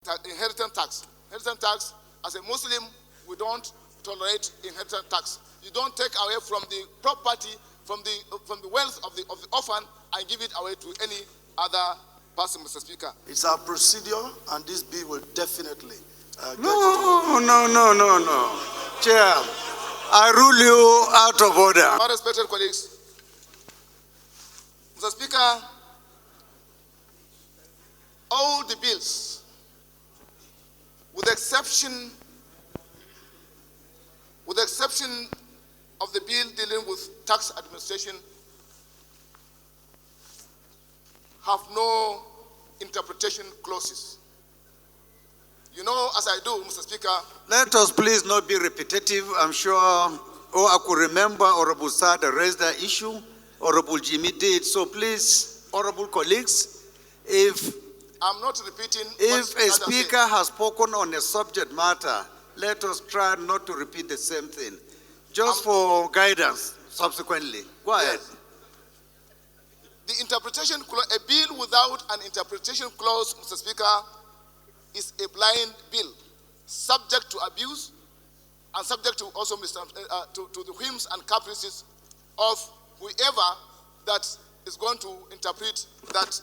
Inheritance tax. Inheritance tax, as a Muslim, we don't tolerate inheritance tax. You don't take away from the property, from the wealth of the orphan and give it away to any other person, Mr. Speaker. It's our procedure, and this bill will definitely No. Chair, I rule you out of order. My respected colleagues, Mr. Speaker, all the bills, with the exception of the bill dealing with tax administration, have no interpretation clauses. You know, as I do, Mr. Speaker. Let us please not be repetitive. I'm sure, I could remember Honorable Sada raised that issue. Honorable Jimmy did. So please, honorable colleagues, if I'm not repeating. If a speaker has spoken on a subject matter, let us try not to repeat the same thing, just for guidance subsequently. Go ahead. Yes. The interpretation clause, a bill without an interpretation clause, Mr. Speaker, is a blind bill, subject to abuse and subject to also to the whims and caprices of whoever that is going to interpret that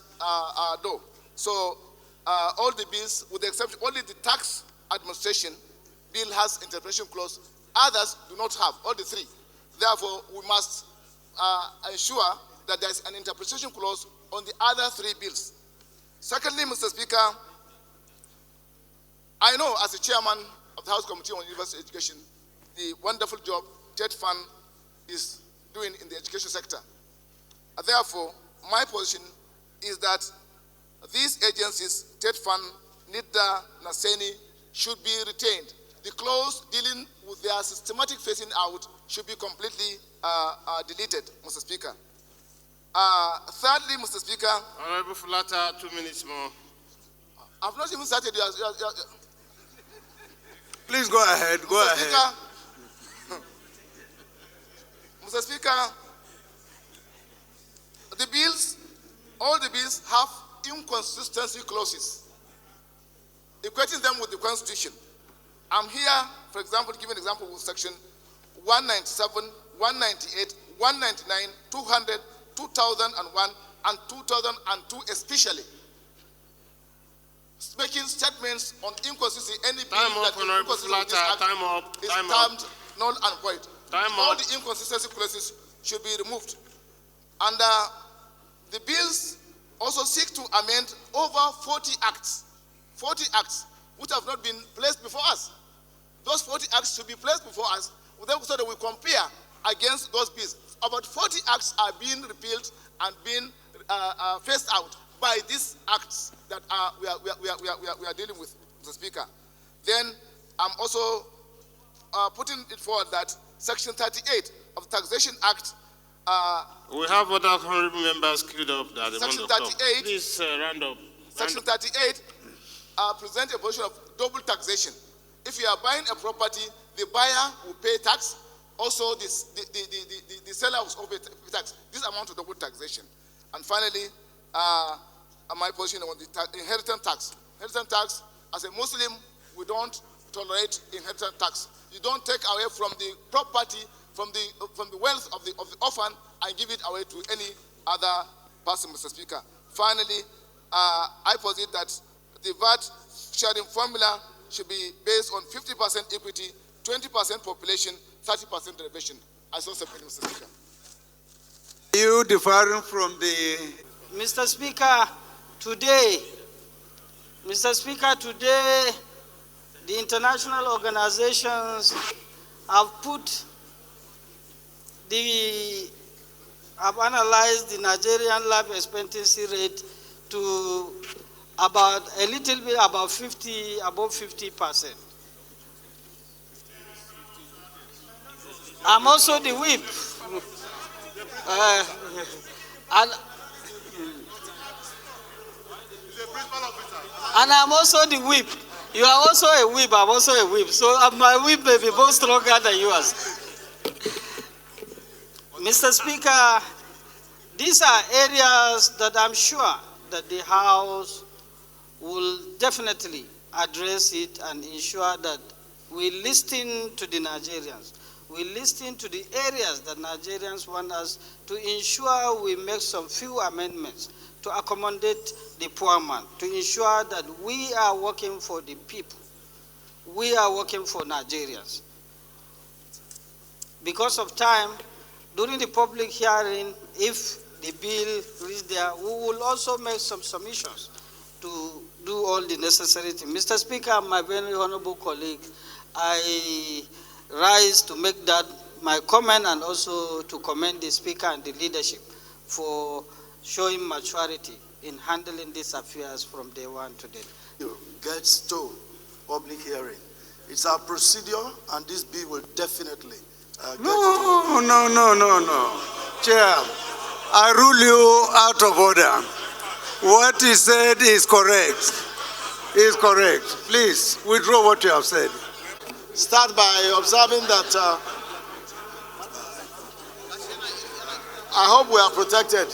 law. So all the bills, with the exception, only the tax administration bill has interpretation clause. Others do not have, all the three. Therefore, we must ensure that there is an interpretation clause on the other three bills. Secondly, Mr. Speaker, I know as the chairman of the House Committee on University Education, the wonderful job TED Fund is doing in the education sector. Therefore, my position is that these agencies, TED Fund, NIDA, NASENI, should be retained. The clause dealing with their systematic phasing out should be completely deleted, Mr. Speaker. Thirdly, Mr. Speaker. Honorable Fulata, 2 minutes more. I've not even started. Please go ahead. Go Mr. ahead. Speaker, Mr. Speaker, the bills, all the bills have inconsistency clauses, equating them with the Constitution. I'm here, for example, to give an example with section 197, 198, 199, 200, 2001, and 2002 especially, making statements on inconsistency. Any bill that is inconsistent with this act is termed null and void. All the inconsistency clauses should be removed. And the bills also seek to amend over 40 acts which have not been placed before us. Those 40 acts should be placed before us so that we compare against those bills. About 40 acts are being repealed and being phased out by these acts that we are dealing with, Mr. Speaker. Then I'm also putting it forward that Section 38 of the Taxation Act. We have other honorable members queued up that they Section want to 38. talk. Please round up. Section 38 presents a position of double taxation. If you are buying a property, the buyer will pay tax. Also, the seller will pay tax. This amount of double taxation. And finally, my position on the inheritance tax. Inheritance tax, as a Muslim, we don't tolerate inheritance tax. You don't take away from the property, from the wealth of the orphan and give it away to any other person, Mr. Speaker. Finally, I posit that the VAT sharing formula should be based on 50% equity, 20% population, 30% reservation. I so submit, Mr. Speaker. You differing from the... Mr. Speaker, today, the international organizations have analyzed the Nigerian life expectancy rate to about a little bit above 50%. I'm also the whip. And I'm also the whip. You are also a whip, I'm also a whip. So my whip may be both stronger than yours. Mr. Speaker, these are areas that I'm sure that the House will definitely address it and ensure that we listen to the Nigerians. We listen to the areas that Nigerians want us to ensure we make some few amendments to accommodate the poor man, to ensure that we are working for the people. We are working for Nigerians. Because of time, during the public hearing, if the bill reaches there, we will also make some submissions to do all the necessary things. Mr. Speaker, my very honorable colleague, I rise to make that my comment and also to commend the Speaker and the leadership for showing maturity in handling these affairs from day one to day. Gets to public hearing. It's our procedure, and this bill will definitely No. Chair, I rule you out of order. What he said is correct. Is correct. Please, withdraw what you have said. Start by observing that I hope we are protected.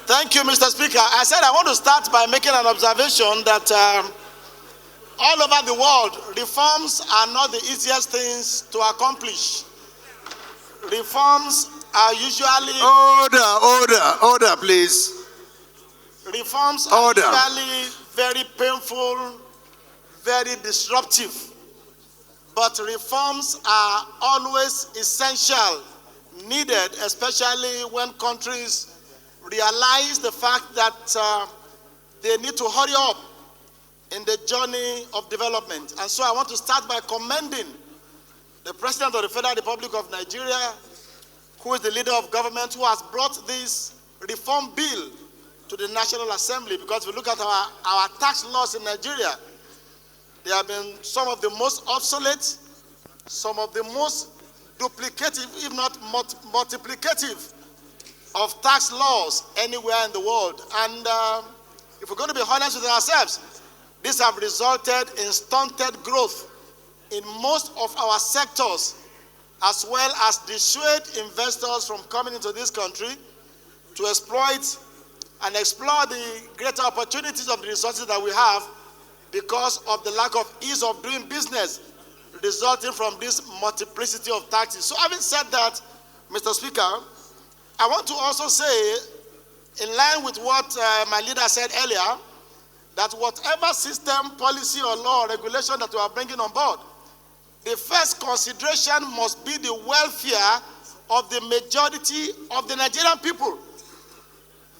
Thank you, Mr. Speaker. I said I want to start by making an observation that all over the world, reforms are not the easiest things to accomplish. Reforms are usually... Order, please. Reforms are usually very painful, very disruptive. But reforms are always essential, needed, especially when countries realize the fact that they need to hurry up in the journey of development. And so I want to start by commending the President of the Federal Republic of Nigeria, who is the leader of government, who has brought this reform bill to the National Assembly. Because if we look at our tax laws in Nigeria, they have been some of the most obsolete, some of the most duplicative, if not multiplicative, of tax laws anywhere in the world. And if we're going to be honest with ourselves, these have resulted in stunted growth in most of our sectors, as well as dissuade investors from coming into this country to exploit and explore the greater opportunities of the resources that we have because of the lack of ease of doing business resulting from this multiplicity of taxes. So having said that, Mr. Speaker, I want to also say, in line with what my leader said earlier, that whatever system, policy, or law or regulation that we are bringing on board, the first consideration must be the welfare of the majority of the Nigerian people.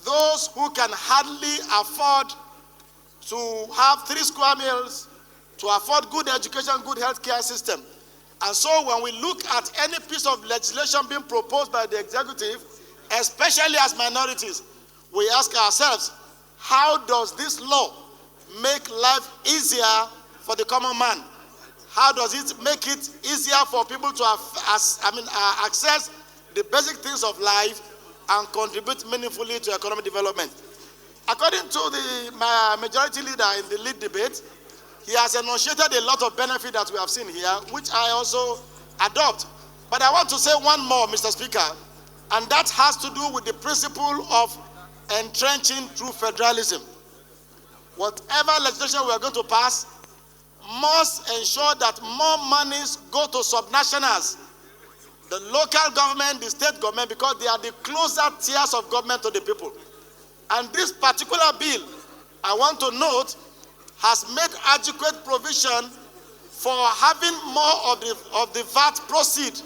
Those who can hardly afford to have 3 square meals, to afford good education, good healthcare system. And so when we look at any piece of legislation being proposed by the executive, especially as minorities, we ask ourselves, how does this law make life easier for the common man? How does it make it easier for people to access the basic things of life and contribute meaningfully to economic development? According to the majority leader in the lead debate, he has enunciated a lot of benefit that we have seen here, which I also adopt. But I want to say one more, Mr. Speaker, and that has to do with the principle of entrenching true federalism. Whatever legislation we are going to pass must ensure that more monies go to subnationals, the local government, the state government, because they are the closer tiers of government to the people. And this particular bill, I want to note, has made adequate provision for having more of the VAT proceed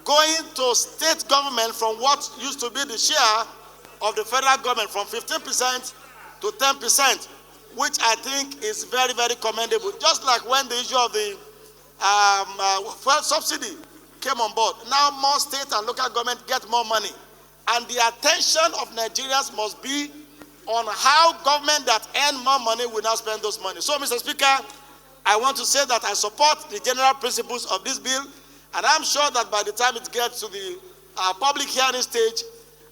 going to state government from what used to be the share of the federal government, from 15% to 10%, which I think is very, very commendable. Just like when the issue of the fuel subsidy came on board. Now more state and local government get more money. And the attention of Nigerians must be on how government that earn more money will now spend those money. So, Mr. Speaker, I want to say that I support the general principles of this bill, and I'm sure that by the time it gets to the public hearing stage,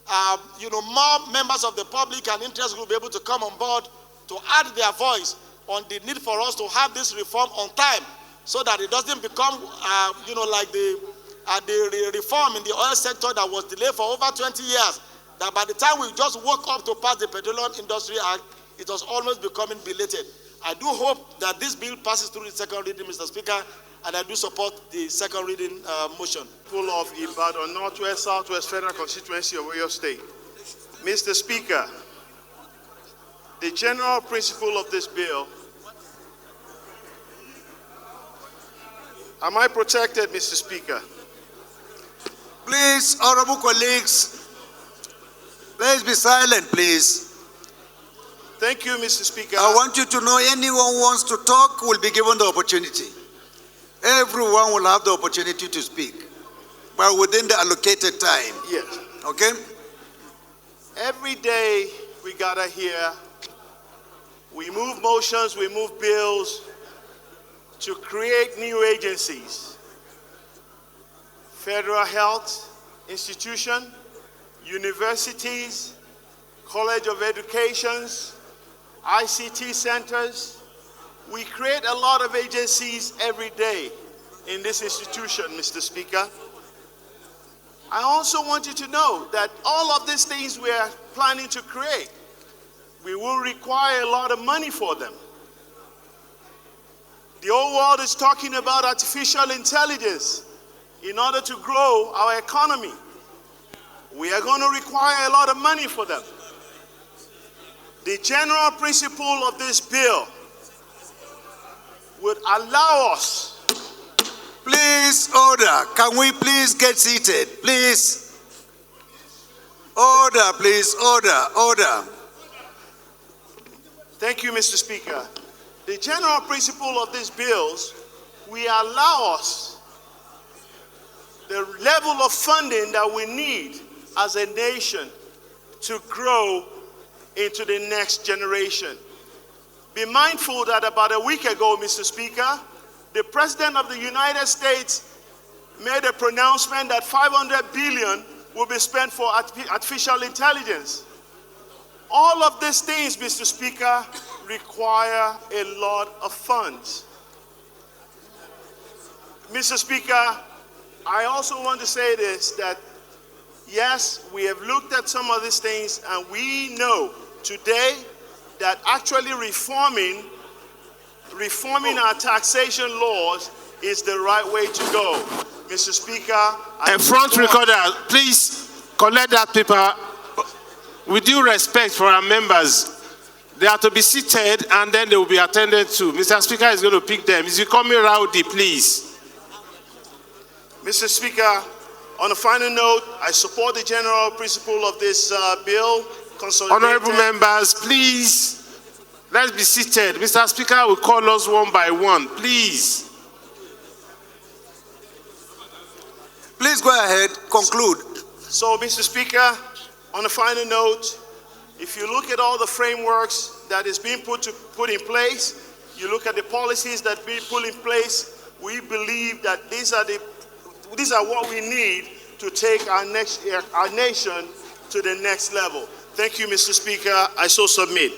more members of the public and interest will be able to come on board to add their voice on the need for us to have this reform on time, so that it doesn't become, like the reform in the oil sector that was delayed for over 20 years, that by the time we just woke up to pass the Petroleum Industry Act, It was almost becoming belated. I do hope that this bill passes through the second reading, Mr. Speaker, and I do support the second reading motion. Full of Ibadan, Northwest, Southwest Federal Constituency of Oyo State. Mr. Speaker, the general principle of this bill. Am I protected, Mr. Speaker? Please, honorable colleagues, let's be silent, please. Thank you, Mr. Speaker. I want you to know anyone who wants to talk will be given the opportunity. Everyone will have the opportunity to speak, but within the allocated time. Yes. Okay? Every day we gather here, we move motions, we move bills to create new agencies. Federal health institution, universities, College of Educations, ICT centers. We create a lot of agencies every day in this institution, Mr. Speaker. I also want you to know that all of these things we are planning to create, we will require a lot of money for them. The whole world is talking about artificial intelligence in order to grow our economy. We are going to require a lot of money for them. The general principle of this bill would allow us. Please, order. Can we please get seated? Please. Order, please. Order, order. Thank you, Mr. Speaker. The general principle of these bills will allow us the level of funding that we need as a nation to grow into the next generation. Be mindful that about a week ago, Mr. Speaker, the President of the United States made a pronouncement that $500 billion will be spent for artificial intelligence. All of these things, Mr. Speaker, require a lot of funds. Mr. Speaker, I also want to say this, that yes, we have looked at some of these things and we know today that actually reforming our taxation laws is the right way to go. Mr. Speaker, a front recorder, please collect that paper. With due respect for our members, they are to be seated and then they will be attended to. Mr. Speaker is going to pick them. Is he coming rowdy, please? Mr. Speaker, on a final note, I support the general principle of this bill. Honorable members, please, let's be seated. Mr. Speaker will call us one by one, please. Please go ahead, conclude. So, Mr. Speaker, on a final note, if you look at all the frameworks that is being put in place, you look at the policies that be put in place, we believe that these are what we need to take our nation to the next level. Thank you, Mr. Speaker. I so submit.